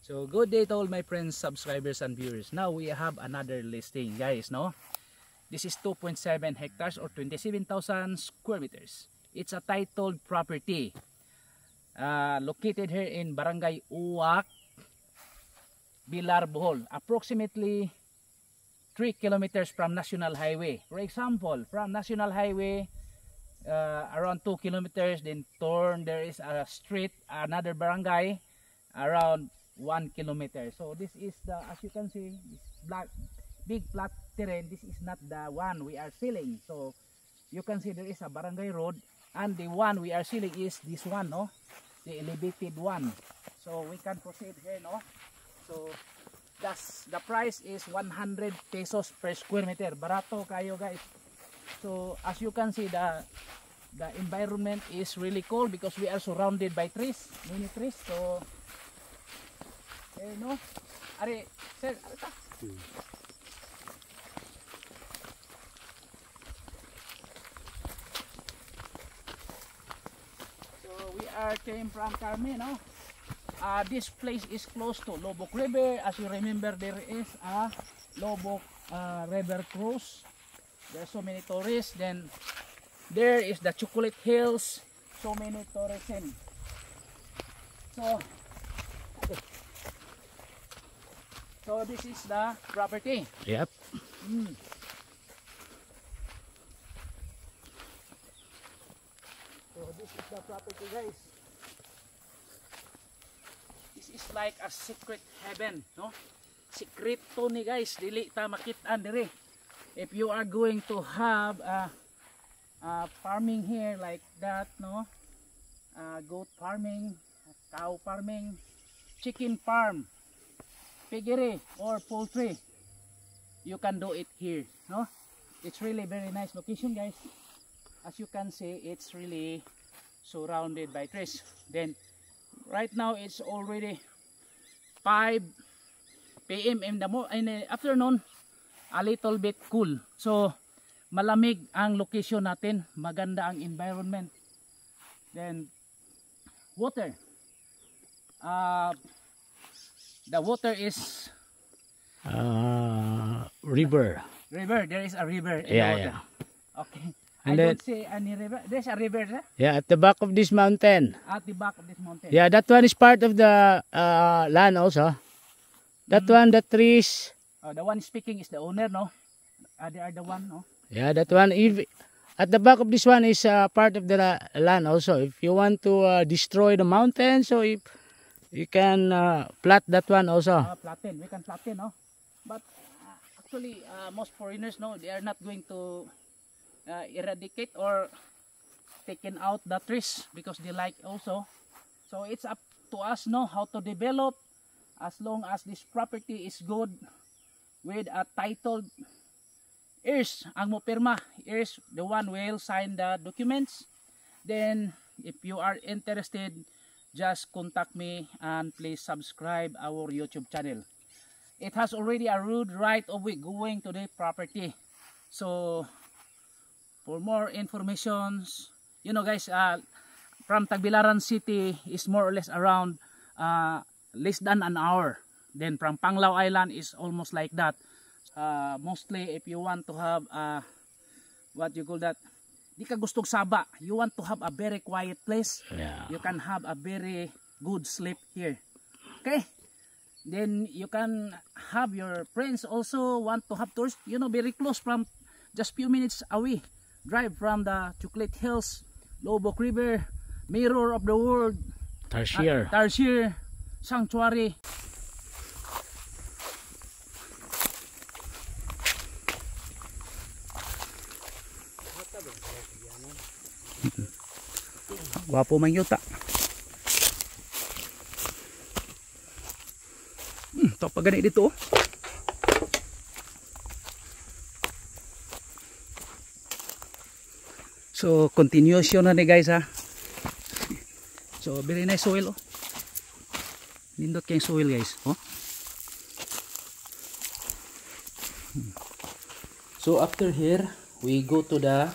So good day to all my friends, subscribers and viewers. Now we have another listing, guys, no? This is 2.7 hectares or 27,000 square meters. It's a titled property. Located here in Barangay Uwak, Bilar, Bohol. Approximately 3 kilometers from National Highway. For example, from National Highway, around 2 kilometers, then turn, there is a street, another barangay, around 1 kilometer. So this is the, as you can see, this black big flat terrain. This is not the one we are selling. So you can see there is a barangay road, and the one we are selling is this one, no, the elevated one. So we can proceed here, no. So that's the price is 100 pesos per square meter. Barato kayo, guys. So as you can see, the environment is really cool because we are surrounded by trees, many trees. So no, are sir, so we are came from Carmen, no. This place is close to Lobok River. As you remember, there is a Lobok River cruise. There are so many tourists. Then there is the Chocolate Hills. So many tourists in. So this is the property. Yep. So this is the property, guys. This is like a secret heaven, no? Secret to ni, guys. Dili ta makitaan dire. If you are going to have a farming here like that, no? Goat farming, cow farming, chicken farm, piggery or poultry, you can do it here, no? It's really very nice location, guys. As you can see, it's really surrounded by trees. Then right now it's already 5 PM in the afternoon, a little bit cool. So malamig ang location natin, maganda ang environment. Then water, the water is river. There is a river in the water. Okay. And I then, don't see any river. There's a river, sir? Yeah, at the back of this mountain. At the back of this mountain. Yeah, that one is part of the land also. That one, the trees. The one speaking is the owner, no? They are the one, no? Yeah, that one. At the back of this one is part of the land also. If you want to destroy the mountain, so if you can plat that one also. Flatten. We can flatten, no? But actually, most foreigners, no, they are not going to eradicate or taken out the trees because they like also. So it's up to us, no, how to develop, as long as this property is good with a titled heirs. Ang mo pirma, heirs, the one will sign the documents. Then if you are interested, just contact me and please subscribe our YouTube channel. It has already a road right of way going to the property. So for more informations, you know, guys, from Tagbilaran City is more or less around less than an hour. Then from Panglao Island is almost like that. Mostly if you want to have what you call that, di ka gustong saba, you want to have a very quiet place, yeah, you can have a very good sleep here. Okay, then you can have your friends also want to have tours, you know, very close, from just few minutes away drive from the Chocolate Hills, Lobok River, Mirror of the World, Tarsier Sanctuary. Gwapo man yuta. Ito pa gani dito. So continuation na ni, guys, ha. So very nice soil, oh. Nindot kayong soil, guys, oh. So after here we go to the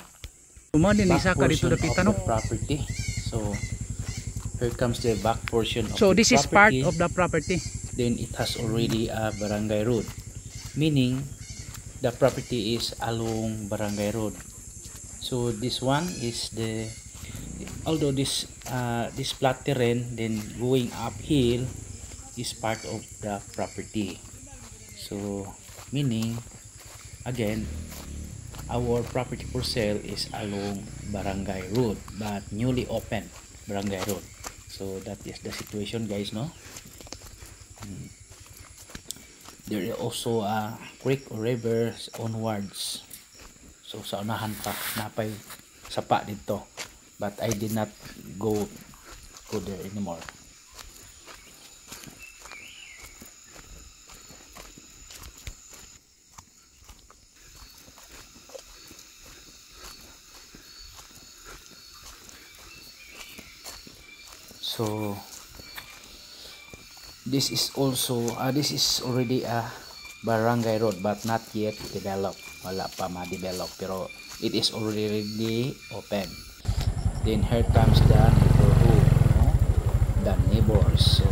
back portion of the property. So here comes the back portion of so the this property. is part of the property. then it has already a barangay road, meaning the property is along barangay road. So this one is the, although this flat terrain, then going uphill is part of the property. So meaning again, our property for sale is along barangay road, but newly open barangay road. So that is the situation, guys, no? There is also a creek or river onwards. So sa unahan pa napay sapa dito, but I did not go there anymore. So this is also this is already a barangay road but not yet developed. Wala pa ma-develop, pero it is already open. Then here comes the neighborhood, no? The neighbors. So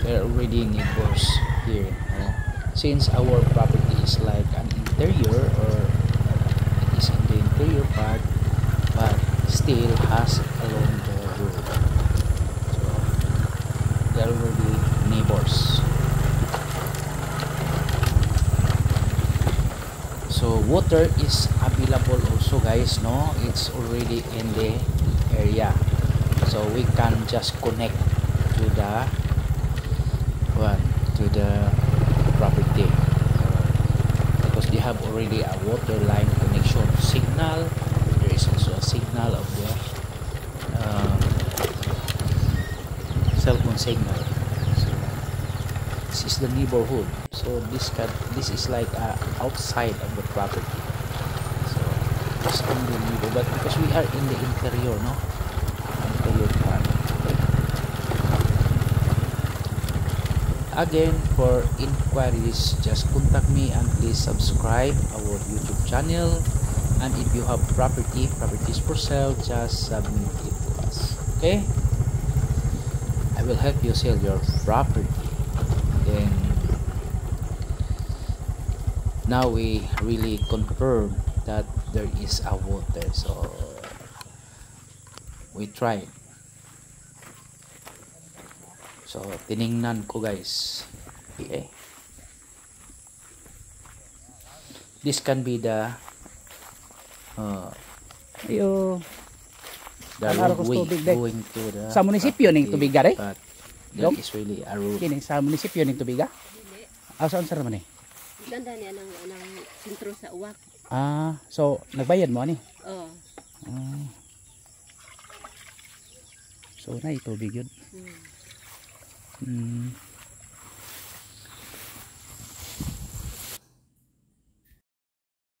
there are already neighbors here, no? Since our property is like an interior, or it is in the interior part, but still has along the road. So there are already neighbors. So water is available also, guys, no? It's already in the area, so we can just connect to the property, because they have already a water line connection. Signal, there is also a signal of the cell phone signal. So this is the neighborhood. So this is like outside of the property. So just on the neighbor, but because we are in the interior, no? Interior part. Again, for inquiries, just contact me and please subscribe our YouTube channel. And if you have properties for sale, just submit it to us. Okay? I will help you sell your property. Then now we really confirm that there is a water, so we tried. So tiningnan ko, guys. Okay, this can be the roadway going to the sa munisipyo ning tubiga, right? But there is really a road. Kini sa munisipyo ning tubiga. Saan sa man eh? Ganda niya ng sentro sa uwak. So nagbayad mo ani? Oo. So na tubig yun.